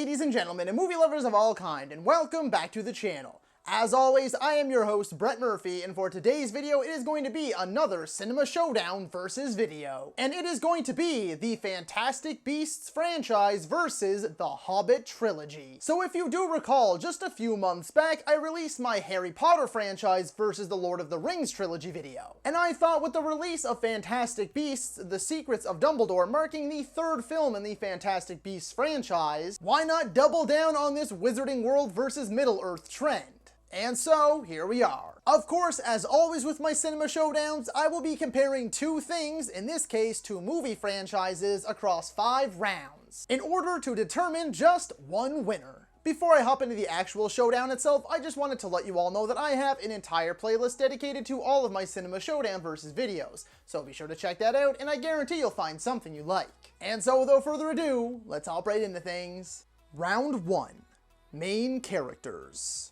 ladies and gentlemen, and movie lovers of all kind, and welcome back to the channel. As always, I am your host, Brett Murphy, and for today's video, it is going to be another Cinema Showdown versus video. And it is going to be the Fantastic Beasts franchise versus the Hobbit Trilogy. So if you do recall, just a few months back, I released my Harry Potter franchise versus the Lord of the Rings Trilogy video. And I thought with the release of Fantastic Beasts, The Secrets of Dumbledore, marking the third film in the Fantastic Beasts franchise, why not double down on this Wizarding World versus Middle-earth trend? And so, here we are. Of course, as always with my Cinema Showdowns, I will be comparing two things, in this case two movie franchises, across 5 rounds, in order to determine just one winner. Before I hop into the actual showdown itself, I just wanted to let you all know that I have an entire playlist dedicated to all of my Cinema Showdown versus videos, so be sure to check that out, and I guarantee you'll find something you like. And so without further ado, let's hop right into things. Round 1. Main Characters.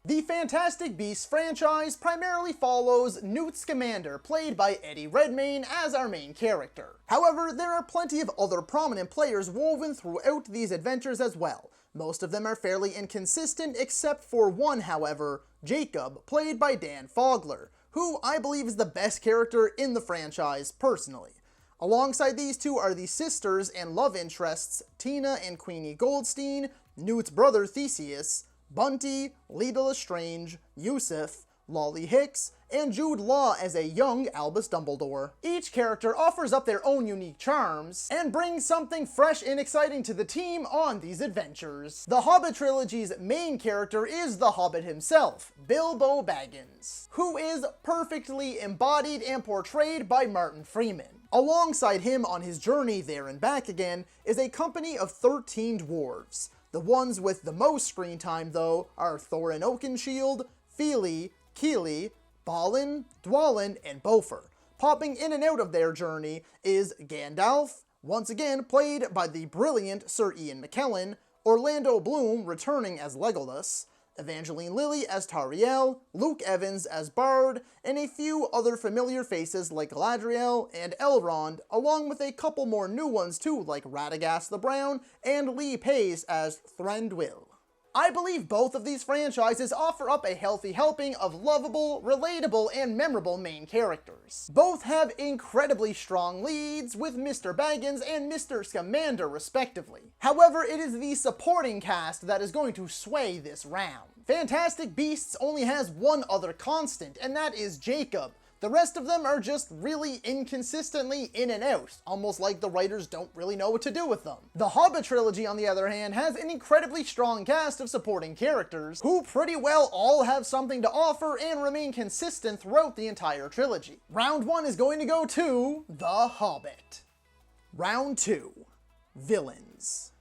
The Fantastic Beasts franchise primarily follows Newt Scamander, played by Eddie Redmayne, as our main character. However, there are plenty of other prominent players woven throughout these adventures as well. Most of them are fairly inconsistent, except for one, however, Jacob, played by Dan Fogler, who I believe is the best character in the franchise personally. Alongside these two are the sisters and love interests Tina and Queenie Goldstein, Newt's brother Theseus, Bunty, Leda Lestrange, Yusuf, Lolly Hicks, and Jude Law as a young Albus Dumbledore. Each character offers up their own unique charms, and brings something fresh and exciting to the team on these adventures. The Hobbit Trilogy's main character is the Hobbit himself, Bilbo Baggins, who is perfectly embodied and portrayed by Martin Freeman. Alongside him on his journey there and back again is a company of 13 dwarves. The ones with the most screen time, though, are Thorin Oakenshield, Fili, Kili, Balin, Dwalin, and Beaufort. Popping in and out of their journey is Gandalf, once again played by the brilliant Sir Ian McKellen, Orlando Bloom returning as Legolas, Evangeline Lilly as Tariel, Luke Evans as Bard, and a few other familiar faces like Galadriel and Elrond, along with a couple more new ones too, like Radagast the Brown and Lee Pace as Thranduil. I believe both of these franchises offer up a healthy helping of lovable, relatable, and memorable main characters. Both have incredibly strong leads, with Mr. Baggins and Mr. Scamander respectively. However, it is the supporting cast that is going to sway this round. Fantastic Beasts only has one other constant, and that is Jacob. The rest of them are just really inconsistently in and out, almost like the writers don't really know what to do with them. The Hobbit Trilogy, on the other hand, has an incredibly strong cast of supporting characters, who pretty well all have something to offer and remain consistent throughout the entire trilogy. Round 1 is going to go to The Hobbit. Round 2. Villains.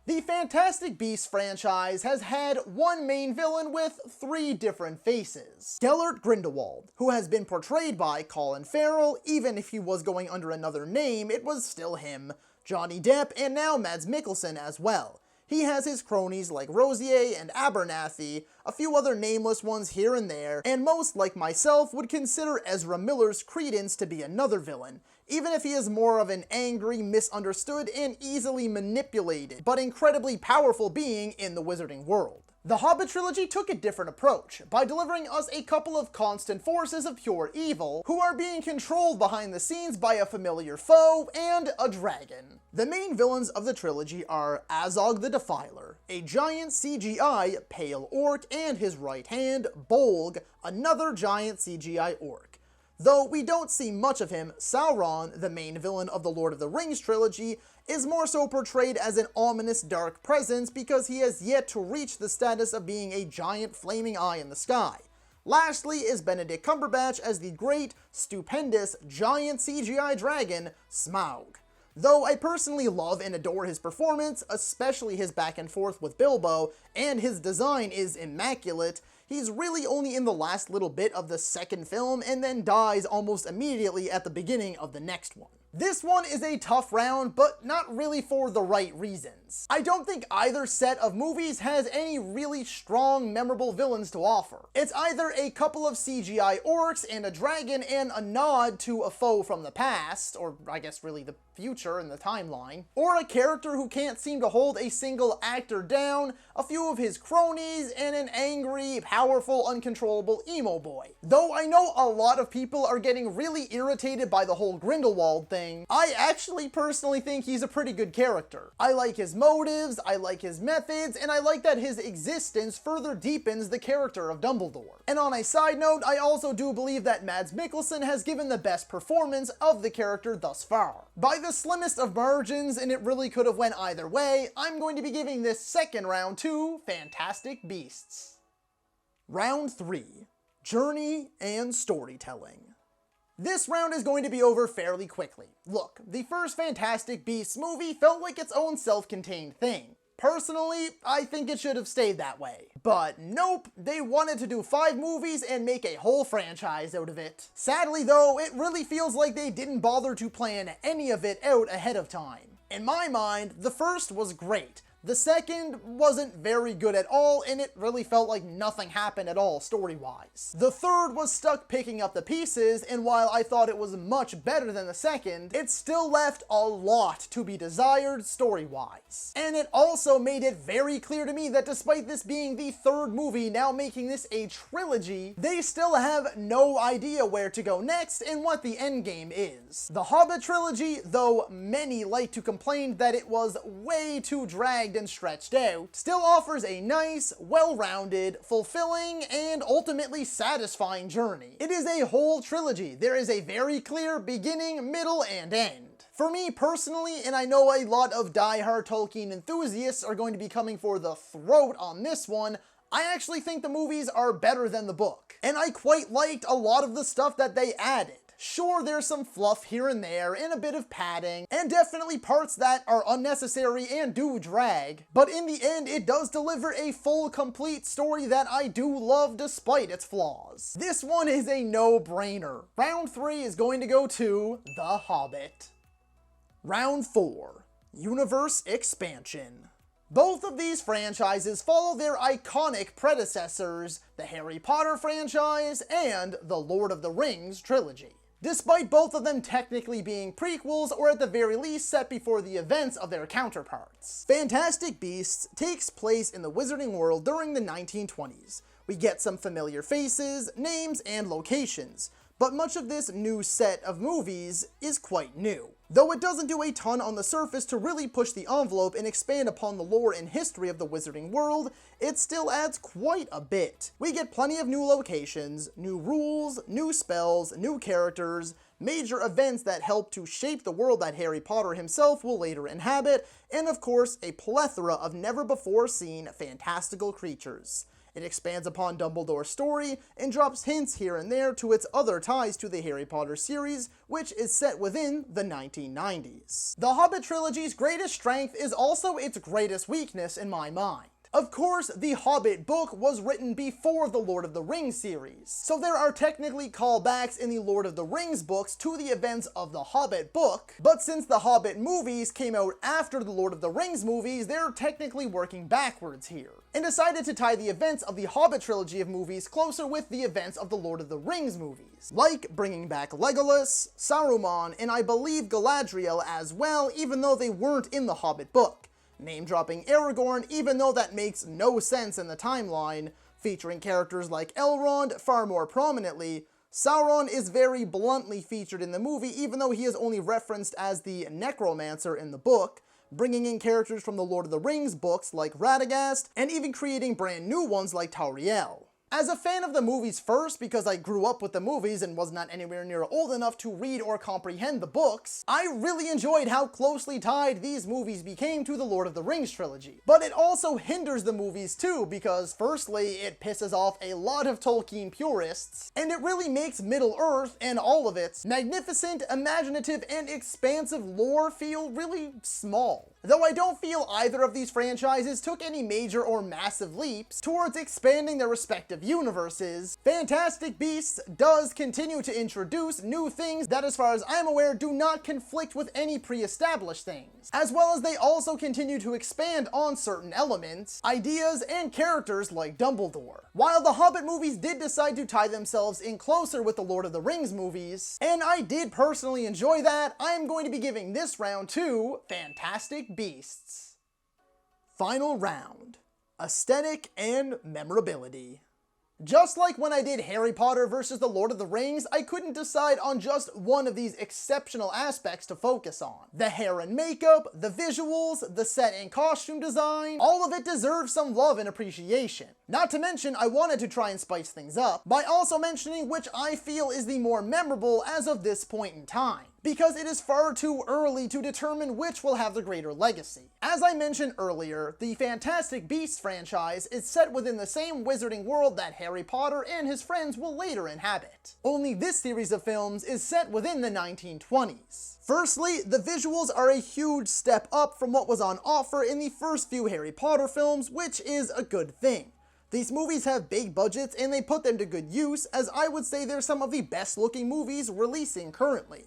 The Fantastic Beasts franchise has had one main villain with 3 different faces. Gellert Grindelwald, who has been portrayed by Colin Farrell. Even if he was going under another name, it was still him. Johnny Depp, and now Mads Mikkelsen as well. He has his cronies like Rosier and Abernathy, a few other nameless ones here and there, and most, like myself, would consider Ezra Miller's Credence to be another villain, even if he is more of an angry, misunderstood, and easily manipulated, but incredibly powerful being in the wizarding world. The Hobbit Trilogy took a different approach, by delivering us a couple of constant forces of pure evil, who are being controlled behind the scenes by a familiar foe and a dragon. The main villains of the trilogy are Azog the Defiler, a giant CGI pale orc, and his right hand, Bolg, another giant CGI orc. Though we don't see much of him, Sauron, the main villain of the Lord of the Rings trilogy, is more so portrayed as an ominous dark presence because he has yet to reach the status of being a giant flaming eye in the sky. Lastly is Benedict Cumberbatch as the great, stupendous, giant CGI dragon, Smaug. Though I personally love and adore his performance, especially his back and forth with Bilbo, and his design is immaculate, he's really only in the last little bit of the second film and then dies almost immediately at the beginning of the next one. This one is a tough round, but not really for the right reasons. villains. I don't think either set of movies has any really strong, memorable villains to offer. It's either a couple of CGI orcs and a dragon and a nod to a foe from the past, or I guess really the future in the timeline, or a character who can't seem to hold a single actor down, a few of his cronies, and an angry, powerful, uncontrollable emo boy. Though I know a lot of people are getting really irritated by the whole Grindelwald thing, I actually personally think he's a pretty good character. I like his motives, I like his methods, and I like that his existence further deepens the character of Dumbledore. And on a side note, I also do believe that Mads Mikkelsen has given the best performance of the character thus far. By the slimmest of margins, and it really could have went either way, I'm going to be giving this second round to Fantastic Beasts. Round 3. Journey and Storytelling. This round is going to be over fairly quickly. Look, the first Fantastic Beasts movie felt like its own self-contained thing. Personally, I think it should have stayed that way. But nope, they wanted to do 5 movies and make a whole franchise out of it. Sadly though, it really feels like they didn't bother to plan any of it out ahead of time. In my mind, the first was great. The second wasn't very good at all, and it really felt like nothing happened at all story-wise. The third was stuck picking up the pieces, and while I thought it was much better than the second, it still left a lot to be desired story-wise. And it also made it very clear to me that despite this being the third movie, now making this a trilogy, they still have no idea where to go next and what the endgame is. The Hobbit Trilogy, though many like to complain that it was way too dragged and stretched out, still offers a nice, well-rounded, fulfilling, and ultimately satisfying journey. It is a whole trilogy. There is a very clear beginning, middle, and end. For me personally, and I know a lot of die-hard Tolkien enthusiasts are going to be coming for the throat on this one, I actually think the movies are better than the book. And I quite liked a lot of the stuff that they added. Sure, there's some fluff here and there, and a bit of padding, and definitely parts that are unnecessary and do drag, but in the end, it does deliver a full, complete story that I do love despite its flaws. This one is a no-brainer. Round 3 is going to go to The Hobbit. Round 4. Universe Expansion. Both of these franchises follow their iconic predecessors, the Harry Potter franchise and the Lord of the Rings trilogy. Despite both of them technically being prequels, or at the very least set before the events of their counterparts. Fantastic Beasts takes place in the wizarding world during the 1920s. We get some familiar faces, names, and locations, but much of this new set of movies is quite new. Though it doesn't do a ton on the surface to really push the envelope and expand upon the lore and history of the wizarding world, it still adds quite a bit. We get plenty of new locations, new rules, new spells, new characters, major events that help to shape the world that Harry Potter himself will later inhabit, and of course, a plethora of never-before-seen fantastical creatures. It expands upon Dumbledore's story and drops hints here and there to its other ties to the Harry Potter series, which is set within the 1990s. The Hobbit Trilogy's greatest strength is also its greatest weakness in my mind. Of course, the Hobbit book was written before the Lord of the Rings series, so there are technically callbacks in the Lord of the Rings books to the events of the Hobbit book, but since the Hobbit movies came out after the Lord of the Rings movies, they're technically working backwards here, and decided to tie the events of the Hobbit trilogy of movies closer with the events of the Lord of the Rings movies, like bringing back Legolas, Saruman, and I believe Galadriel as well, even though they weren't in the Hobbit book. Name-dropping Aragorn, even though that makes no sense in the timeline, featuring characters like Elrond far more prominently. Sauron is very bluntly featured in the movie, even though he is only referenced as the necromancer in the book, bringing in characters from the Lord of the Rings books like Radagast, and even creating brand new ones like Tauriel. As a fan of the movies first, because I grew up with the movies and was not anywhere near old enough to read or comprehend the books, I really enjoyed how closely tied these movies became to the Lord of the Rings trilogy. But it also hinders the movies too, because firstly, it pisses off a lot of Tolkien purists, and it really makes Middle-earth and all of its magnificent, imaginative, and expansive lore feel really small. Though I don't feel either of these franchises took any major or massive leaps towards expanding their respective universes, Fantastic Beasts does continue to introduce new things that, as far as I'm aware, do not conflict with any pre-established things, as well as they also continue to expand on certain elements, ideas, and characters like Dumbledore. While the Hobbit movies did decide to tie themselves in closer with the Lord of the Rings movies, and I did personally enjoy that, I am going to be giving this round to Fantastic Beasts. Final round: aesthetic and memorability. Just like when I did Harry Potter versus the Lord of the Rings, I couldn't decide on just one of these exceptional aspects to focus on. The hair and makeup, the visuals, the set and costume design, all of it deserves some love and appreciation. Not to mention, I wanted to try and spice things up by also mentioning which I feel is the more memorable as of this point in time, because it is far too early to determine which will have the greater legacy. As I mentioned earlier, the Fantastic Beasts franchise is set within the same wizarding world that Harry Potter and his friends will later inhabit. Only this series of films is set within the 1920s. Firstly, the visuals are a huge step up from what was on offer in the first few Harry Potter films, which is a good thing. These movies have big budgets and they put them to good use, as I would say they're some of the best looking movies releasing currently,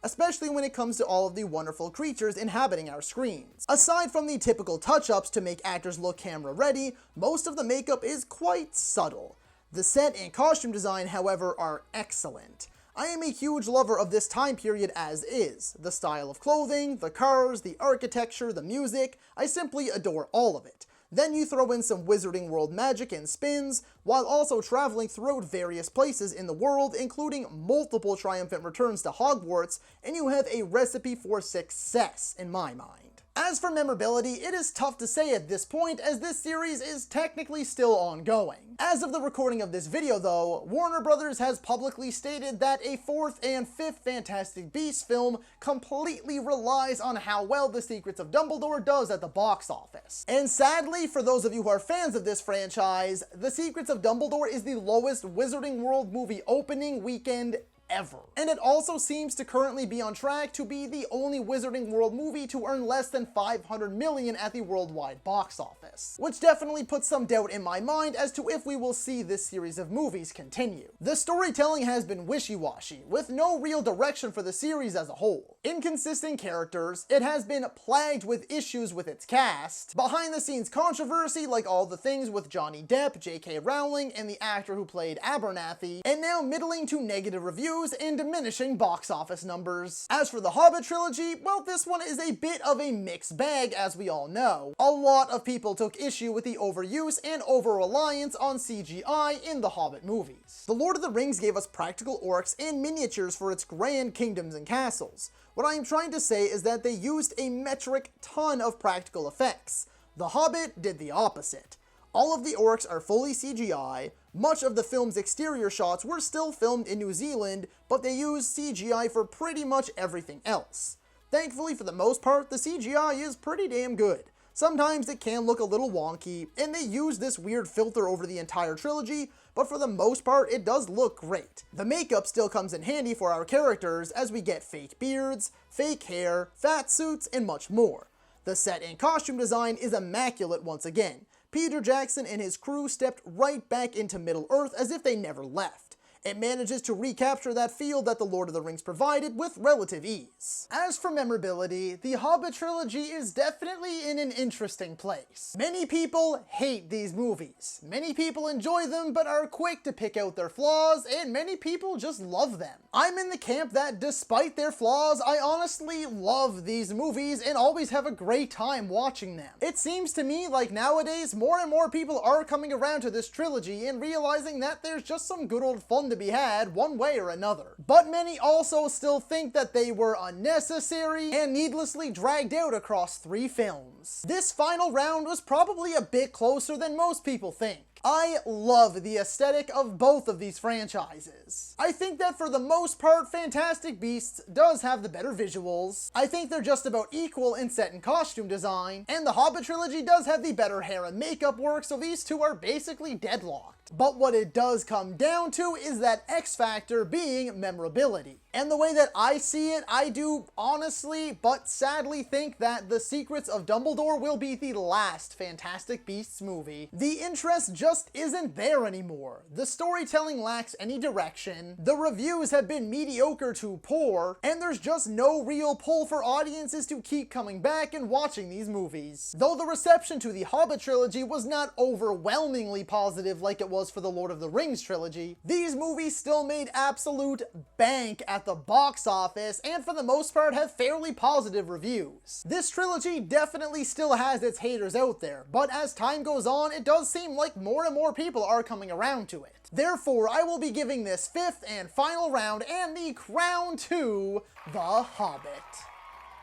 especially when it comes to all of the wonderful creatures inhabiting our screens. Aside from the typical touch-ups to make actors look camera ready, most of the makeup is quite subtle. The set and costume design, however, are excellent. I am a huge lover of this time period as is. The style of clothing, the cars, the architecture, the music, I simply adore all of it. Then you throw in some Wizarding World magic and spins, while also traveling throughout various places in the world, including multiple triumphant returns to Hogwarts, and you have a recipe for success in my mind. As for memorability, it is tough to say at this point, as this series is technically still ongoing. As of the recording of this video though, Warner Brothers has publicly stated that a 4th and 5th Fantastic Beasts film completely relies on how well The Secrets of Dumbledore does at the box office. And sadly, for those of you who are fans of this franchise, The Secrets of Dumbledore is the lowest Wizarding World movie opening weekend ever. And it also seems to currently be on track to be the only Wizarding World movie to earn less than $500 million at the worldwide box office, which definitely puts some doubt in my mind as to if we will see this series of movies continue. The storytelling has been wishy-washy, with no real direction for the series as a whole. Inconsistent characters, it has been plagued with issues with its cast, behind-the-scenes controversy like all the things with Johnny Depp, J.K. Rowling, and the actor who played Abernathy, and now middling to negative reviews and diminishing box office numbers. As for the Hobbit Trilogy, well, this one is a bit of a mixed bag, as we all know. A lot of people took issue with the overuse and over-reliance on CGI in the Hobbit movies. The Lord of the Rings gave us practical orcs and miniatures for its grand kingdoms and castles. What I am trying to say is that they used a metric ton of practical effects. The Hobbit did the opposite. All of the orcs are fully CGI. Much of the film's exterior shots were still filmed in New Zealand, but they used CGI for pretty much everything else. Thankfully, for the most part, the CGI is pretty damn good. Sometimes it can look a little wonky, and they use this weird filter over the entire trilogy, but for the most part, it does look great. The makeup still comes in handy for our characters, as we get fake beards, fake hair, fat suits, and much more. The set and costume design is immaculate once again. Peter Jackson and his crew stepped right back into Middle-earth as if they never left. It manages to recapture that feel that the Lord of the Rings provided with relative ease. As for memorability, the Hobbit Trilogy is definitely in an interesting place. Many people hate these movies. Many people enjoy them but are quick to pick out their flaws, and many people just love them. I'm in the camp that despite their flaws, I honestly love these movies and always have a great time watching them. It seems to me like nowadays more and more people are coming around to this trilogy and realizing that there's just some good old fun to be had one way or another. But many also still think that they were unnecessary and needlessly dragged out across 3 films. This final round was probably a bit closer than most people think. I love the aesthetic of both of these franchises. I think that for the most part, Fantastic Beasts does have the better visuals. I think they're just about equal in set and costume design, and the Hobbit Trilogy does have the better hair and makeup work, so these two are basically deadlocked. But what it does come down to is that X factor being memorability. And the way that I see it, I do honestly but sadly think that The Secrets of Dumbledore will be the last Fantastic Beasts movie. The interest just isn't there anymore. The storytelling lacks any direction, the reviews have been mediocre to poor, and there's just no real pull for audiences to keep coming back and watching these movies. Though the reception to the Hobbit Trilogy was not overwhelmingly positive like it was for the Lord of the Rings Trilogy, these movies still made absolute bank at the box office and for the most part have fairly positive reviews. This trilogy definitely still has its haters out there, but as time goes on, it does seem like more and more people are coming around to it. Therefore, I will be giving this fifth and final round and the crown to The Hobbit.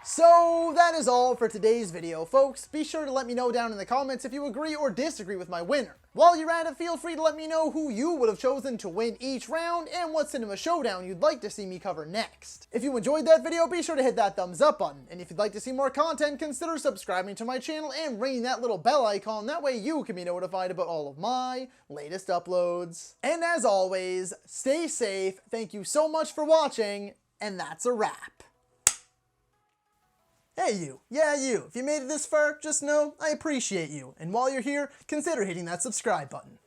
So that is all for today's video, folks. Be sure to let me know down in the comments if you agree or disagree with my winner. While you're at it, feel free to let me know who you would have chosen to win each round and what Cinema Showdown you'd like to see me cover next. If you enjoyed that video, be sure to hit that thumbs up button. And if you'd like to see more content, consider subscribing to my channel and ringing that little bell icon. That way you can be notified about all of my latest uploads. And as always, stay safe. Thank you so much for watching, and that's a wrap. Hey you, yeah you, if you made it this far, just know I appreciate you, and while you're here, consider hitting that subscribe button.